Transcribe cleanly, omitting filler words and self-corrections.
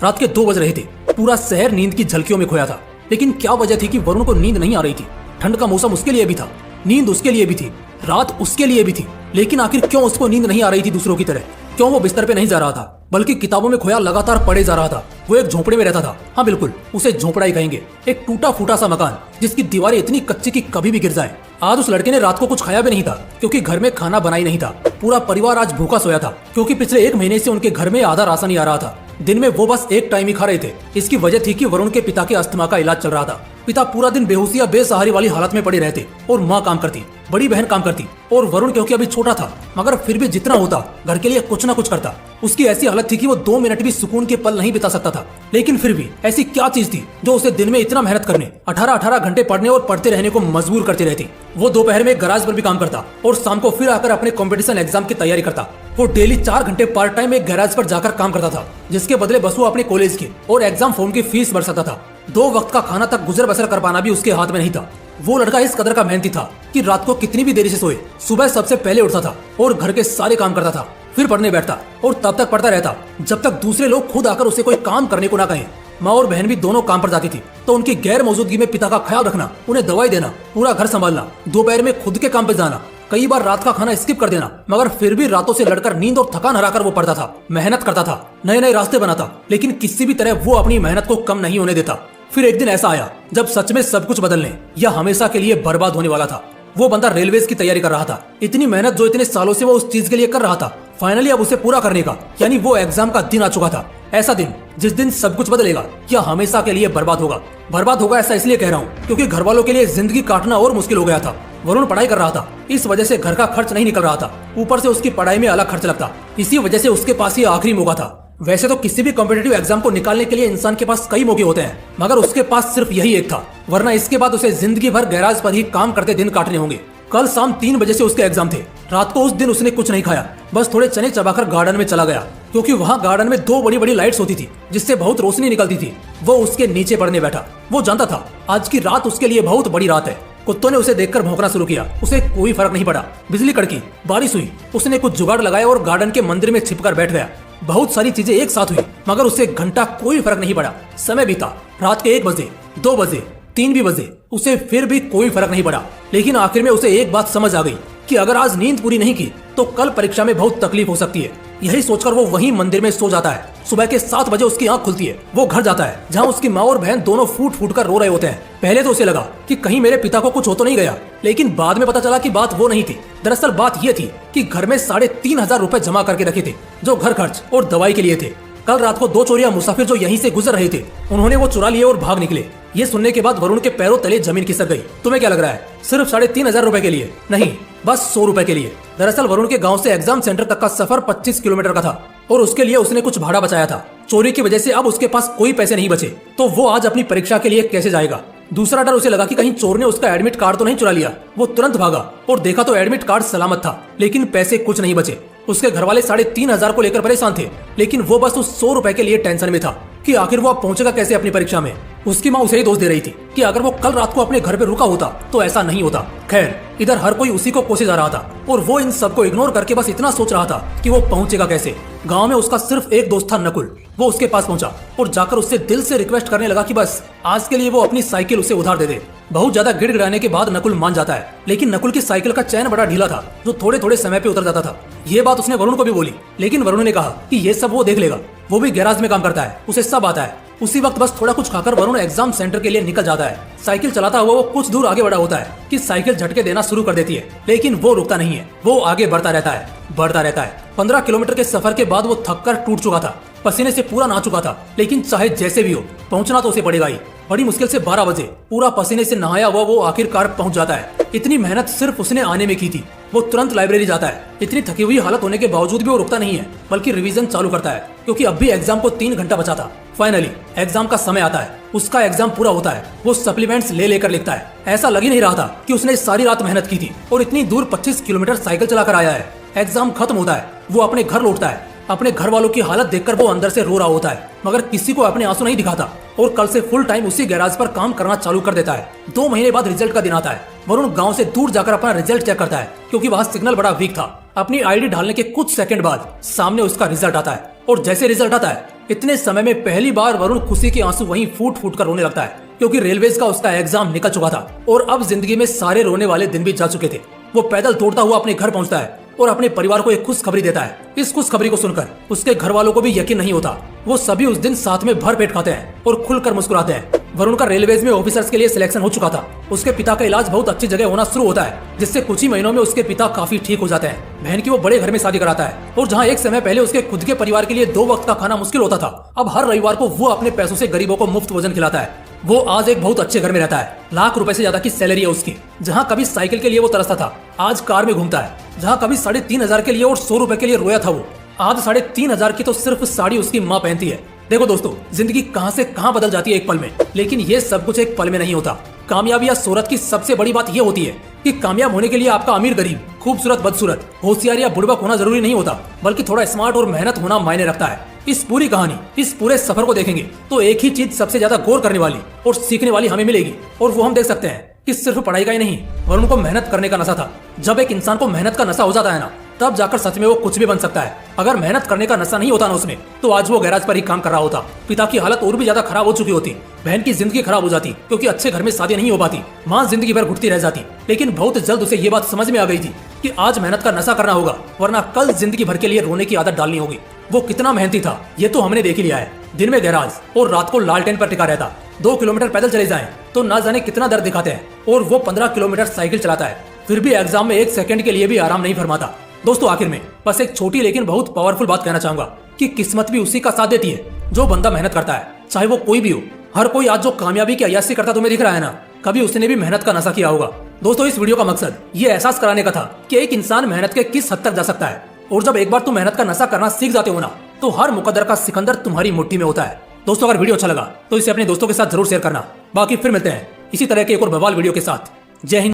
रात के 2 बज रहे थे। पूरा शहर नींद की झलकियों में खोया था। लेकिन क्या वजह थी कि वरुण को नींद नहीं आ रही थी? ठंड का मौसम उसके लिए भी था, नींद उसके लिए भी थी, रात उसके लिए भी थी। लेकिन आखिर क्यों उसको नींद नहीं आ रही थी दूसरों की तरह? क्यों वो बिस्तर पे नहीं जा रहा था, बल्कि किताबों में खोया लगातार पढ़े जा रहा था? वो एक झोंपड़े में रहता था। हाँ बिल्कुल, उसे झोंपड़ा ही कहेंगे। एक टूटा फूटा सा मकान जिसकी दीवारें इतनी कच्ची कि कभी भी गिर जाए। आज उस लड़के ने रात को कुछ खाया भी नहीं था, क्योंकि घर में खाना बना ही नहीं था। पूरा परिवार आज भूखा सोया था, क्योंकि पिछले 1 महीने से उनके घर में आधा राशन ही आ रहा था। दिन में वो बस एक टाइम ही खा रहे थे। इसकी वजह थी कि वरुण के पिता के अस्थमा का इलाज चल रहा था। पिता पूरा दिन बेहोशी या बेसहारी वाली हालत में पड़े रहते और माँ काम करती, बड़ी बहन काम करती और वरुण क्योंकि अभी छोटा था, मगर फिर भी जितना होता घर के लिए कुछ न कुछ करता। उसकी ऐसी हालत थी कि वो 2 मिनट भी सुकून के पल नहीं बिता सकता था। लेकिन फिर भी ऐसी क्या चीज थी जो उसे दिन में इतना मेहनत करने, 18-18 घंटे पढ़ने और पढ़ते रहने को मजबूर करती रहती? वो दोपहर में गराज पर भी काम करता और शाम को फिर आकर अपने कॉम्पिटिशन एग्जाम की तैयारी करता। वो डेली 4 घंटे पार्ट टाइम एक गैराज पर जाकर काम करता था, जिसके बदले बस वो अपने कॉलेज की और एग्जाम फॉर्म की फीस भर सकता था। 2 वक्त का खाना तक गुजर बसर कर पाना भी उसके हाथ में नहीं था। वो लड़का इस कदर का मेहनती था कि रात को कितनी भी देरी से सोए, सुबह सबसे पहले उठता था और घर के सारे काम करता था, फिर पढ़ने बैठता और तब तक पढ़ता रहता जब तक दूसरे लोग खुद आकर उसे कोई काम करने को ना कहें। माँ और बहन भी दोनों काम पर जाती थी, तो उनकी गैर मौजूदगी में पिता का ख्याल रखना, उन्हें दवाई देना, पूरा घर संभालना, दोपहर में खुद के काम पे जाना, कई बार रात का खाना स्किप कर देना, मगर फिर भी रातों से लड़कर नींद और थकान हराकर वो पढ़ता था, मेहनत करता था, नए नए रास्ते बनाता, लेकिन किसी भी तरह वो अपनी मेहनत को कम नहीं होने देता। फिर एक दिन ऐसा आया जब सच में सब कुछ बदलने या हमेशा के लिए बर्बाद होने वाला था। वो बंदा रेलवेज की तैयारी कर रहा था। इतनी मेहनत जो इतने सालों से वो उस चीज के लिए कर रहा था, फाइनली अब उसे पूरा करने का, यानी वो एग्जाम का दिन आ चुका था। ऐसा दिन जिस दिन सब कुछ बदलेगा या हमेशा के लिए बर्बाद होगा। बर्बाद होगा ऐसा इसलिए कह रहा हूँ क्योंकि घर वालों के लिए जिंदगी काटना और मुश्किल हो गया था। वरुण पढ़ाई कर रहा था, इस वजह से घर का खर्च नहीं निकल रहा था, ऊपर से उसकी पढ़ाई में अलग खर्च लगता। इसी वजह से उसके पास ये आखिरी मौका था। वैसे तो किसी भी कॉम्पिटिटिव एग्जाम को निकालने के लिए इंसान के पास कई मौके होते हैं, मगर उसके पास सिर्फ यही एक था, वरना इसके बाद उसे जिंदगी भर गैराज पर ही काम करते दिन काटने होंगे। कल शाम 3 बजे से उसके एग्जाम थे। रात को उस दिन उसने कुछ नहीं खाया, बस थोड़े चने चबाकर गार्डन में चला गया, क्योंकि वहाँ गार्डन में 2 बड़ी बड़ी लाइट्स होती थी जिससे बहुत रोशनी निकलती थी। वो उसके नीचे पड़ने बैठा। वो जानता था आज की रात उसके लिए बहुत बड़ी रात है। कुत्तों ने उसे देखकर भौंकना शुरू किया, उसे कोई फर्क नहीं पड़ा। बिजली कड़की, बारिश हुई, उसने कुछ जुगाड़ लगाया और गार्डन के मंदिर में छिपकर बैठ गया। बहुत सारी चीजें एक साथ हुई, मगर उसे घंटा कोई फर्क नहीं पड़ा। समय बीता, रात के 1 बजे, 2 बजे, 3 भी बजे, उसे फिर भी कोई फर्क नहीं पड़ा। लेकिन आखिर में उसे एक बात समझ आ गई कि अगर आज नींद पूरी नहीं की तो कल परीक्षा में बहुत तकलीफ हो सकती है। यही सोचकर वो वहीं मंदिर में सो जाता है। सुबह के 7 बजे उसकी आंख खुलती है। वो घर जाता है जहाँ उसकी माँ और बहन दोनों फूट फूट कर रो रहे होते हैं। पहले तो उसे लगा कि कहीं मेरे पिता को कुछ हो तो नहीं गया, लेकिन बाद में पता चला कि बात वो नहीं थी। दरअसल बात ये थी कि घर में 3,500 रुपए जमा करके रखे थे, जो घर खर्च और दवाई के लिए थे। कल रात को 2 चोरिया मुसाफिर जो यहीं से गुजर रहे थे, उन्होंने वो चुरा लिए और भाग निकले। ये सुनने के बाद वरुण के पैरों तले जमीन खिसक गई। तुम्हें क्या लग रहा है, सिर्फ 3,500 रुपए के लिए? नहीं, बस 100 रुपए के लिए। दरअसल वरुण के गांव से एग्जाम सेंटर तक का सफर 25 किलोमीटर का था और उसके लिए उसने कुछ भाड़ा बचाया था। चोरी की वजह से अब उसके पास कोई पैसे नहीं बचे, तो वो आज अपनी परीक्षा के लिए कैसे जाएगा? दूसरा डर उसे लगा कि कहीं चोर ने उसका एडमिट कार्ड तो नहीं चुरा लिया। वो तुरंत भागा और देखा तो एडमिट कार्ड सलामत था, लेकिन पैसे कुछ नहीं बचे। उसके घर वाले 3,500 को लेकर परेशान थे, लेकिन वो बस उस 100 रुपए के लिए टेंशन में था कि आखिर वो अब पहुंचेगा कैसे अपनी परीक्षा में। उसकी माँ उसे ही दोष दे रही थी कि अगर वो कल रात को अपने घर पे रुका होता तो ऐसा नहीं होता। खैर, इधर हर कोई उसी को कोसे जा रहा था और वो इन सबको इग्नोर करके बस इतना सोच रहा था कि वो पहुंचेगा कैसे। गांव में उसका सिर्फ एक दोस्त था, नकुल। वो उसके पास पहुंचा और जाकर उससे दिल से रिक्वेस्ट करने लगा कि बस आज के लिए वो अपनी साइकिल उसे उधार दे दे। बहुत ज्यादा गिड़गिड़ाने के बाद नकुल मान जाता है, लेकिन नकुल की साइकिल का चैन बड़ा ढीला था, जो थोड़े थोड़े समय पे उतर जाता था। ये बात उसने वरुण को भी बोली, लेकिन वरुण ने कहा कि ये सब वो देख लेगा, वो भी गैराज में काम करता है, उसे सब आता है। उसी वक्त बस थोड़ा कुछ खाकर वरुण एग्जाम सेंटर के लिए निकल जाता है। साइकिल चलाता हुआ वो कुछ दूर आगे बढ़ा होता है कि साइकिल झटके देना शुरू कर देती है, लेकिन वो रुकता नहीं है। वो आगे बढ़ता रहता है। 15 किलोमीटर के सफर के बाद वो थककर टूट चुका था, पसीने से पूरा नहा चुका था, लेकिन चाहे जैसे भी हो पहुंचना तो उसे पड़ेगा ही। बड़ी मुश्किल से 12 बजे पूरा पसीने से नहाया हुआ वो आखिरकार पहुंच जाता है। इतनी मेहनत सिर्फ उसने आने में की थी। वो तुरंत लाइब्रेरी जाता है। इतनी थकी हुई हालत होने के बावजूद भी वो रुकता नहीं है, बल्कि रिवीजन चालू करता है, क्योंकि अब भी एग्जाम को 3 घंटा बचा था। फाइनली एग्जाम का समय आता है, उसका एग्जाम पूरा होता है। वो सप्लीमेंट्स ले लेकर लिखता है। ऐसा लग ही नहीं रहा था कि उसने सारी रात मेहनत की थी और इतनी दूर 25 किलोमीटर साइकिल चलाकर आया है। एग्जाम खत्म होता है, वो अपने घर लौटता है। अपने घर वालों की हालत देखकर वो अंदर से रो रहा होता है, मगर किसी को अपने आंसू नहीं दिखाता और कल से फुल टाइम उसी गैराज पर काम करना चालू कर देता है। 2 महीने बाद रिजल्ट का दिन आता है। वरुण गांव से दूर जाकर अपना रिजल्ट चेक करता है, क्योंकि वहाँ सिग्नल बड़ा वीक था। अपनी आईडी डालने के कुछ सेकंड बाद सामने उसका रिजल्ट आता है और जैसे रिजल्ट आता है इतने समय में पहली बार वरुण खुशी के आंसू वहीं फूट फूट कर रोने लगता है, क्योंकि रेलवेज का उसका एग्जाम निकल चुका था और अब जिंदगी में सारे रोने वाले दिन भी जा चुके थे। वो पैदल दौड़ता हुआ अपने घर पहुंचता है और अपने परिवार को एक खुशखबरी देता है। इस खुशखबरी को सुनकर उसके घर वालों को भी यकीन नहीं होता। वो सभी उस दिन साथ में भर पेट खाते हैं और खुलकर मुस्कुराते हैं। वरुण का रेलवेज में ऑफिसर्स के लिए सिलेक्शन हो चुका था। उसके पिता का इलाज बहुत अच्छी जगह होना शुरू होता है, जिससे कुछ ही महीनों में उसके पिता काफी ठीक हो जाते हैं। बहन की वो बड़े घर में शादी कराता है और जहाँ एक समय पहले उसके खुद के परिवार के लिए 2 वक्त का खाना मुश्किल होता था, अब हर रविवार को वो अपने पैसों से गरीबों को मुफ्त भोजन खिलाता है। वो आज एक बहुत अच्छे घर में रहता है। लाख रुपए से ज्यादा की सैलरी है उसकी। जहाँ कभी साइकिल के लिए वो तरसता था, आज कार में घूमता है। जहाँ कभी 3,500 के लिए और 100 रुपए के लिए रोया था, वो आज 3,500 की तो सिर्फ साड़ी उसकी माँ पहनती है। देखो दोस्तों, जिंदगी कहां से कहां बदल जाती है एक पल में, लेकिन ये सब कुछ एक पल में नहीं होता। कामयाबी या शोहरत की सबसे बड़ी बात ये होती है कि कामयाब होने के लिए आपका अमीर गरीब, खूबसूरत बदसूरत, होशियार या बुड़बक होना जरूरी नहीं होता, बल्कि थोड़ा स्मार्ट और मेहनत होना मायने रखता है। इस पूरी कहानी, इस पूरे सफर को देखेंगे तो एक ही चीज सबसे ज्यादा गौर करने वाली और सीखने वाली हमें मिलेगी, और वो हम देख सकते हैं कि सिर्फ पढ़ाई का ही नहीं, वरुण को मेहनत करने का नशा था। जब एक इंसान को मेहनत का नशा हो जाता है ना, तब जाकर सच में वो कुछ भी बन सकता है। अगर मेहनत करने का नशा नहीं होता ना उसमें, तो आज वो गैराज पर ही काम कर रहा होता। पिता की हालत और भी ज्यादा खराब हो चुकी होती। बहन की जिंदगी खराब हो जाती, क्योंकि अच्छे घर में शादी नहीं हो पाती। माँ जिंदगी भर घुटती रह जाती। लेकिन बहुत जल्द उसे ये बात समझ में आ गई थी कि आज मेहनत का नशा करना होगा, वरना कल जिंदगी भर के लिए रोने की आदत डालनी होगी। वो कितना मेहनती था ये तो हमने देख ही लिया है। दिन में गैराज और रात को लालटेन पर टिका रहता। 2 किलोमीटर पैदल चले जाएं तो ना जाने कितना दर्द दिखाते हैं, और वो 15 किलोमीटर साइकिल चलाता है। फिर भी एग्जाम में 1 सेकंड के लिए भी आराम नहीं फरमाता। दोस्तों, आखिर में बस एक छोटी लेकिन बहुत पावरफुल बात कहना चाहूंगा कि किस्मत भी उसी का साथ देती है जो बंदा मेहनत करता है, चाहे वो कोई भी हो। हर कोई आज जो कामयाबी की अय्यासी करता तुम्हें दिख रहा है ना, कभी उसने भी मेहनत का नशा किया होगा। दोस्तों, इस वीडियो का मकसद ये एहसास कराने का था कि एक इंसान मेहनत के किस हद तक जा सकता है, और जब एक बार तुम मेहनत का नशा करना सीख जाते हो ना, तो हर मुकद्दर का सिकंदर तुम्हारी मुट्ठी में होता है। दोस्तों, अगर वीडियो अच्छा लगा तो इसे अपने दोस्तों के साथ जरूर शेयर करना। बाकी फिर मिलते हैं इसी तरह के एक और बवाल वीडियो के साथ। जय हिंद।